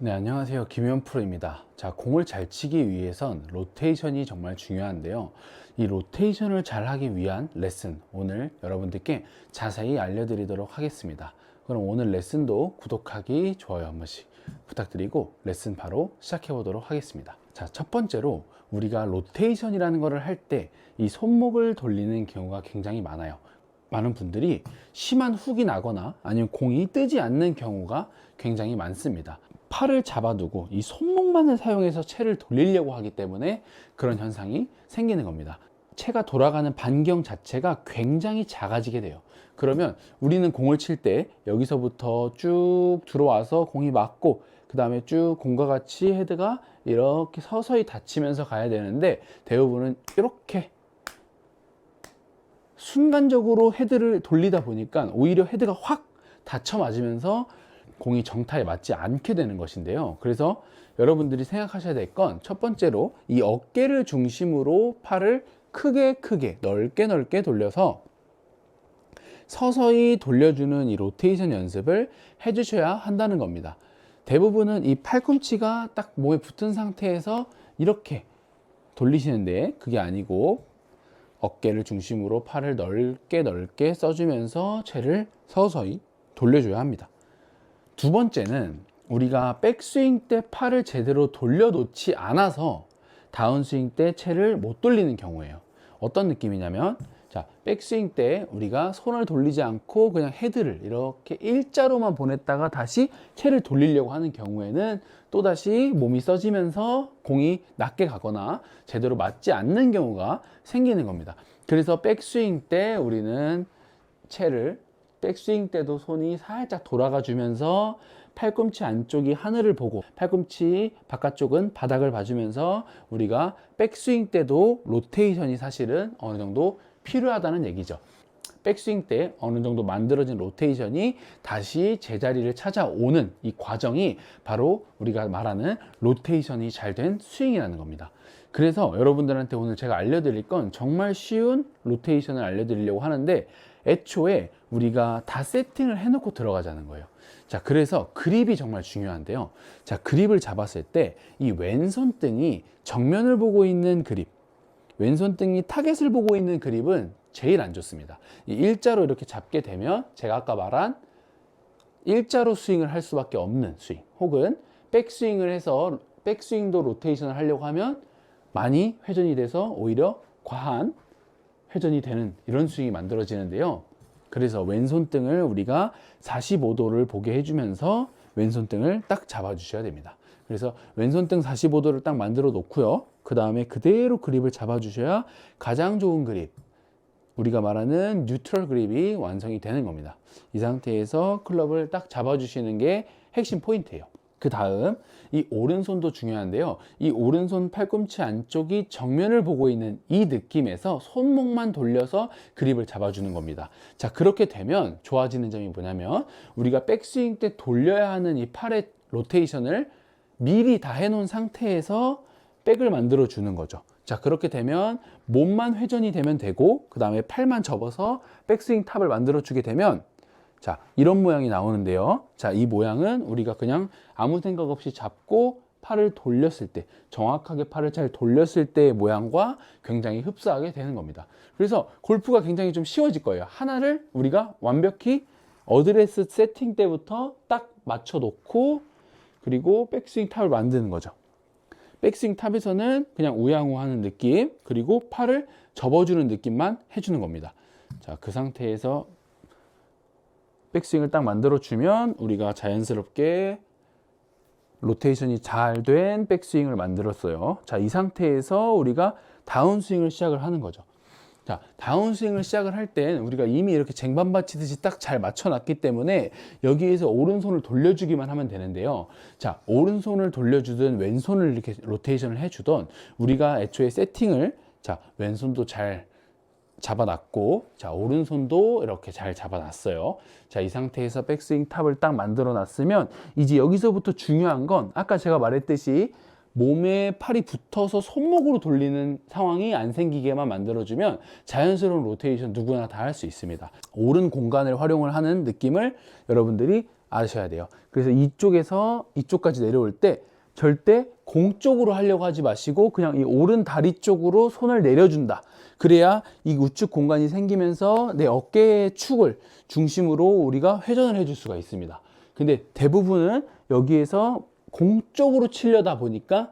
네, 안녕하세요. 김현 프로입니다. 자, 공을 잘 치기 위해선 로테이션이 정말 중요한데요. 이 로테이션을 잘 하기 위한 레슨, 오늘 여러분들께 자세히 알려드리도록 하겠습니다. 그럼 오늘 레슨도 구독하기, 좋아요 한 번씩 부탁드리고 레슨 바로 시작해 보도록 하겠습니다. 자, 첫 번째로 우리가 로테이션이라는 것을 할 때 이 손목을 돌리는 경우가 굉장히 많아요. 많은 분들이 심한 훅이 나거나 아니면 공이 뜨지 않는 경우가 굉장히 많습니다. 팔을 잡아두고 이 손목만을 사용해서 채를 돌리려고 하기 때문에 그런 현상이 생기는 겁니다. 채가 돌아가는 반경 자체가 굉장히 작아지게 돼요. 그러면 우리는 공을 칠 때 여기서부터 쭉 들어와서 공이 맞고 그 다음에 쭉 공과 같이 헤드가 이렇게 서서히 닫히면서 가야 되는데 대부분은 이렇게 순간적으로 헤드를 돌리다 보니까 오히려 헤드가 확 닫혀 맞으면서 공이 정타에 맞지 않게 되는 것인데요. 그래서 여러분들이 생각하셔야 될 건 첫 번째로 이 어깨를 중심으로 팔을 크게 넓게 돌려서 서서히 돌려주는 이 로테이션 연습을 해주셔야 한다는 겁니다. 대부분은 이 팔꿈치가 딱 몸에 붙은 상태에서 이렇게 돌리시는데 그게 아니고 어깨를 중심으로 팔을 넓게 써주면서 채를 서서히 돌려줘야 합니다. 두 번째는 우리가 백스윙 때 팔을 제대로 돌려놓지 않아서 다운스윙 때 채를 못 돌리는 경우예요. 어떤 느낌이냐면, 자, 백스윙 때 우리가 손을 돌리지 않고 그냥 헤드를 이렇게 일자로만 보냈다가 다시 채를 돌리려고 하는 경우에는 또다시 몸이 써지면서 공이 낮게 가거나 제대로 맞지 않는 경우가 생기는 겁니다. 그래서 백스윙 때 우리는 채를 백스윙 때도 손이 살짝 돌아가 주면서 팔꿈치 안쪽이 하늘을 보고 팔꿈치 바깥쪽은 바닥을 봐주면서 우리가 백스윙 때도 로테이션이 사실은 어느 정도 필요하다는 얘기죠. 백스윙 때 어느 정도 만들어진 로테이션이 다시 제자리를 찾아오는 이 과정이 바로 우리가 말하는 로테이션이 잘 된 스윙이라는 겁니다. 그래서 여러분들한테 오늘 제가 알려드릴 건 정말 쉬운 로테이션을 알려드리려고 하는데 애초에 우리가 다 세팅을 해놓고 들어가자는 거예요. 자, 그래서 그립이 정말 중요한데요. 자, 그립을 잡았을 때 이 왼손등이 정면을 보고 있는 그립, 왼손등이 타겟을 보고 있는 그립은 제일 안 좋습니다. 이 일자로 이렇게 잡게 되면 제가 아까 말한 일자로 스윙을 할 수밖에 없는 스윙, 혹은 백스윙을 해서 백스윙도 로테이션을 하려고 하면 많이 회전이 돼서 오히려 과한 회전이 되는 이런 스윙이 만들어지는데요. 그래서 왼손등을 우리가 45도를 보게 해주면서 왼손등을 딱 잡아주셔야 됩니다. 그래서 왼손등 45도를 딱 만들어 놓고요. 그 다음에 그대로 그립을 잡아주셔야 가장 좋은 그립, 우리가 말하는 뉴트럴 그립이 완성이 되는 겁니다. 이 상태에서 클럽을 딱 잡아주시는 게 핵심 포인트예요. 그 다음 이 오른손도 중요한데요. 이 오른손 팔꿈치 안쪽이 정면을 보고 있는 이 느낌에서 손목만 돌려서 그립을 잡아주는 겁니다. 자, 그렇게 되면 좋아지는 점이 뭐냐면 우리가 백스윙 때 돌려야 하는 이 팔의 로테이션을 미리 다 해놓은 상태에서 백을 만들어 주는 거죠. 자, 그렇게 되면 몸만 회전이 되면 되고 그 다음에 팔만 접어서 백스윙 탑을 만들어 주게 되면 자, 이런 모양이 나오는데요. 자, 이 모양은 우리가 그냥 아무 생각 없이 잡고 팔을 돌렸을 때, 정확하게 팔을 잘 돌렸을 때의 모양과 굉장히 흡사하게 되는 겁니다. 그래서 골프가 굉장히 좀 쉬워질 거예요. 하나를 우리가 완벽히 어드레스 세팅 때부터 딱 맞춰 놓고 그리고 백스윙 탑을 만드는 거죠. 백스윙 탑에서는 그냥 우양우 하는 느낌, 그리고 팔을 접어주는 느낌만 해주는 겁니다. 자, 그 상태에서 백스윙을 딱 만들어주면 우리가 자연스럽게 로테이션이 잘 된 백스윙을 만들었어요. 자, 이 상태에서 우리가 다운스윙을 시작을 하는 거죠. 자, 다운스윙을 시작을 할 땐 우리가 이미 이렇게 쟁반 받치듯이 딱 잘 맞춰놨기 때문에 여기에서 오른손을 돌려주기만 하면 되는데요. 자, 오른손을 돌려주든 왼손을 이렇게 로테이션을 해주던 우리가 애초에 세팅을 자, 왼손도 잘 잡아놨고 자, 오른손도 이렇게 잘 잡아놨어요. 자, 이 상태에서 백스윙 탑을 딱 만들어 놨으면 이제 여기서부터 중요한 건 아까 제가 말했듯이 몸에 팔이 붙어서 손목으로 돌리는 상황이 안 생기게만 만들어주면 자연스러운 로테이션 누구나 다 할 수 있습니다. 옳은 공간을 활용을 하는 느낌을 여러분들이 아셔야 돼요. 그래서 이쪽에서 이쪽까지 내려올 때 절대 공쪽으로 하려고 하지 마시고 그냥 이 오른 다리 쪽으로 손을 내려준다. 그래야 이 우측 공간이 생기면서 내 어깨의 축을 중심으로 우리가 회전을 해줄 수가 있습니다. 근데 대부분은 여기에서 공쪽으로 치려다 보니까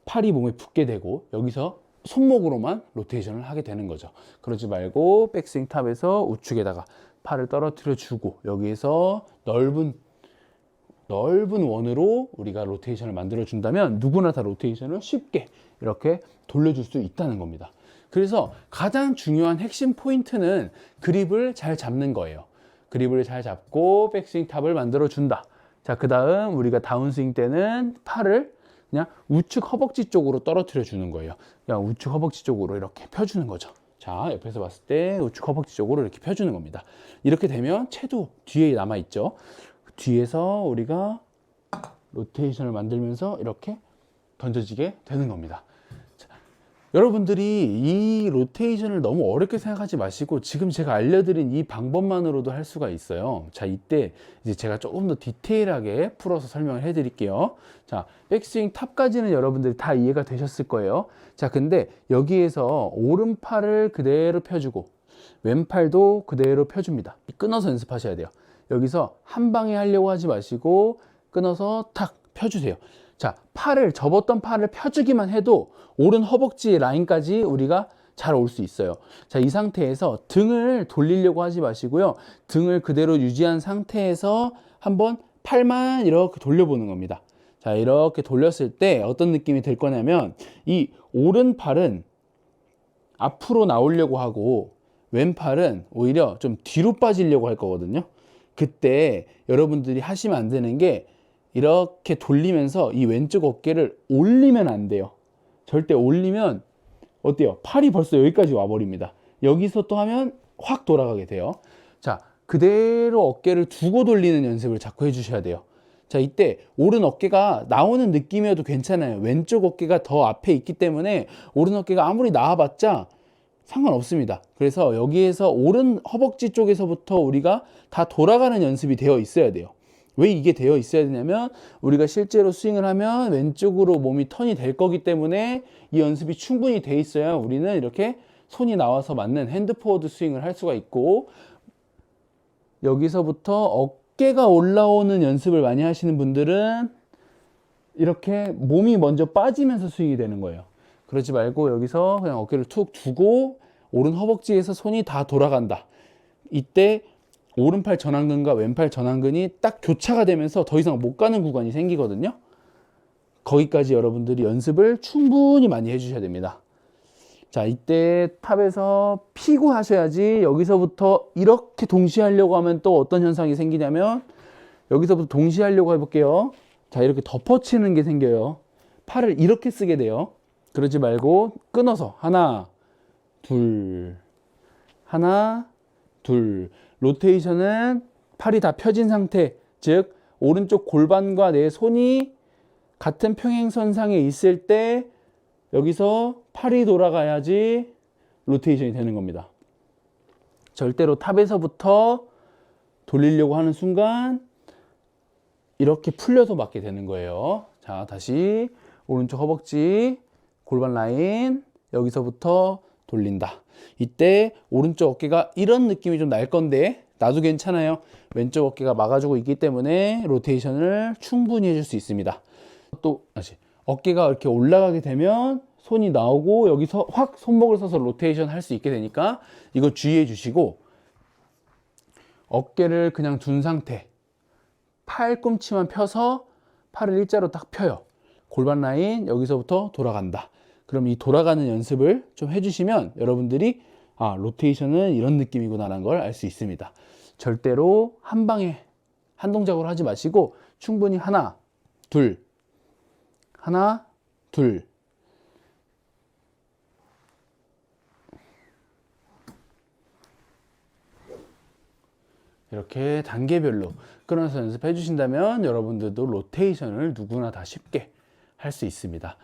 팔이 몸에 붙게 되고 여기서 손목으로만 로테이션을 하게 되는 거죠. 그러지 말고 백스윙 탑에서 우측에다가 팔을 떨어뜨려 주고 여기에서 넓은 원으로 우리가 로테이션을 만들어 준다면 누구나 다 로테이션을 쉽게 이렇게 돌려줄 수 있다는 겁니다. 그래서 가장 중요한 핵심 포인트는 그립을 잘 잡는 거예요. 그립을 잘 잡고 백스윙 탑을 만들어 준다. 자, 그 다음 우리가 다운스윙 때는 팔을 그냥 우측 허벅지 쪽으로 떨어뜨려 주는 거예요. 그냥 우측 허벅지 쪽으로 이렇게 펴주는 거죠. 자, 옆에서 봤을 때 우측 허벅지 쪽으로 이렇게 펴주는 겁니다. 이렇게 되면 채도 뒤에 남아있죠. 뒤에서 우리가 로테이션을 만들면서 이렇게 던져지게 되는 겁니다. 자, 여러분들이 이 로테이션을 너무 어렵게 생각하지 마시고 지금 제가 알려드린 이 방법만으로도 할 수가 있어요. 자, 이때 이제 제가 조금 더 디테일하게 풀어서 설명을 해 드릴게요. 자, 백스윙 탑까지는 여러분들이 다 이해가 되셨을 거예요. 자, 근데 여기에서 오른팔을 그대로 펴주고 왼팔도 그대로 펴줍니다. 끊어서 연습하셔야 돼요. 여기서 한 방에 하려고 하지 마시고 끊어서 탁 펴주세요. 자, 접었던 팔을 펴주기만 해도 오른 허벅지 라인까지 우리가 잘 올 수 있어요. 자, 이 상태에서 등을 돌리려고 하지 마시고요. 등을 그대로 유지한 상태에서 한번 팔만 이렇게 돌려보는 겁니다. 자, 이렇게 돌렸을 때 어떤 느낌이 들 거냐면 이 오른팔은 앞으로 나오려고 하고 왼팔은 오히려 좀 뒤로 빠지려고 할 거거든요. 그때 여러분들이 하시면 안 되는 게 이렇게 돌리면서 이 왼쪽 어깨를 올리면 안 돼요. 절대 올리면 어때요? 팔이 벌써 여기까지 와버립니다. 여기서 또 하면 확 돌아가게 돼요. 자, 그대로 어깨를 두고 돌리는 연습을 자꾸 해주셔야 돼요. 자, 이때 오른 어깨가 나오는 느낌이어도 괜찮아요. 왼쪽 어깨가 더 앞에 있기 때문에 오른 어깨가 아무리 나와봤자 상관없습니다. 그래서 여기에서 오른 허벅지 쪽에서부터 우리가 다 돌아가는 연습이 되어 있어야 돼요. 왜 이게 되어 있어야 되냐면 우리가 실제로 스윙을 하면 왼쪽으로 몸이 턴이 될 거기 때문에 이 연습이 충분히 돼 있어야 우리는 이렇게 손이 나와서 맞는 핸드 포워드 스윙을 할 수가 있고, 여기서부터 어깨가 올라오는 연습을 많이 하시는 분들은 이렇게 몸이 먼저 빠지면서 스윙이 되는 거예요. 그러지 말고 여기서 그냥 어깨를 툭 두고 오른 허벅지에서 손이 다 돌아간다. 이때 오른팔 전완근과 왼팔 전완근이 딱 교차가 되면서 더 이상 못 가는 구간이 생기거든요. 거기까지 여러분들이 연습을 충분히 많이 해주셔야 됩니다. 자, 이때 탑에서 피고 하셔야지. 여기서부터 이렇게 동시에 하려고 하면 또 어떤 현상이 생기냐면, 여기서부터 동시에 하려고 해볼게요. 자, 이렇게 덮어치는 게 생겨요. 팔을 이렇게 쓰게 돼요. 그러지 말고 끊어서 하나, 둘, 하나, 둘. 로테이션은 팔이 다 펴진 상태, 즉 오른쪽 골반과 내 손이 같은 평행선상에 있을 때 여기서 팔이 돌아가야지 로테이션이 되는 겁니다. 절대로 탑에서부터 돌리려고 하는 순간 이렇게 풀려서 맞게 되는 거예요. 자, 다시 오른쪽 허벅지, 골반 라인, 여기서부터 돌린다. 이때 오른쪽 어깨가 이런 느낌이 좀 날 건데 나도 괜찮아요. 왼쪽 어깨가 막아주고 있기 때문에 로테이션을 충분히 해줄 수 있습니다. 또 다시 어깨가 이렇게 올라가게 되면 손이 나오고 여기서 확 손목을 써서 로테이션 할 수 있게 되니까 이거 주의해 주시고, 어깨를 그냥 둔 상태, 팔꿈치만 펴서 팔을 일자로 딱 펴요. 골반 라인 여기서부터 돌아간다. 그럼 이 돌아가는 연습을 좀 해주시면 여러분들이 로테이션은 이런 느낌이구나라는 걸 알 수 있습니다. 절대로 한 방에 한 동작으로 하지 마시고 충분히 하나, 둘, 하나, 둘. 이렇게 단계별로 끊어서 연습해 주신다면 여러분들도 로테이션을 누구나 다 쉽게 할 수 있습니다.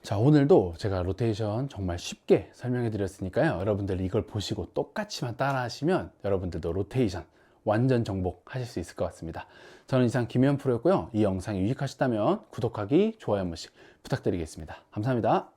자, 오늘도 제가 로테이션 정말 쉽게 설명해 드렸으니까요. 여러분들 이걸 보시고 똑같이만 따라 하시면 여러분들도 로테이션 완전 정복하실 수 있을 것 같습니다. 저는 이상 김현 프로였고요. 이 영상이 유익하셨다면 구독하기, 좋아요 한 번씩 부탁드리겠습니다. 감사합니다.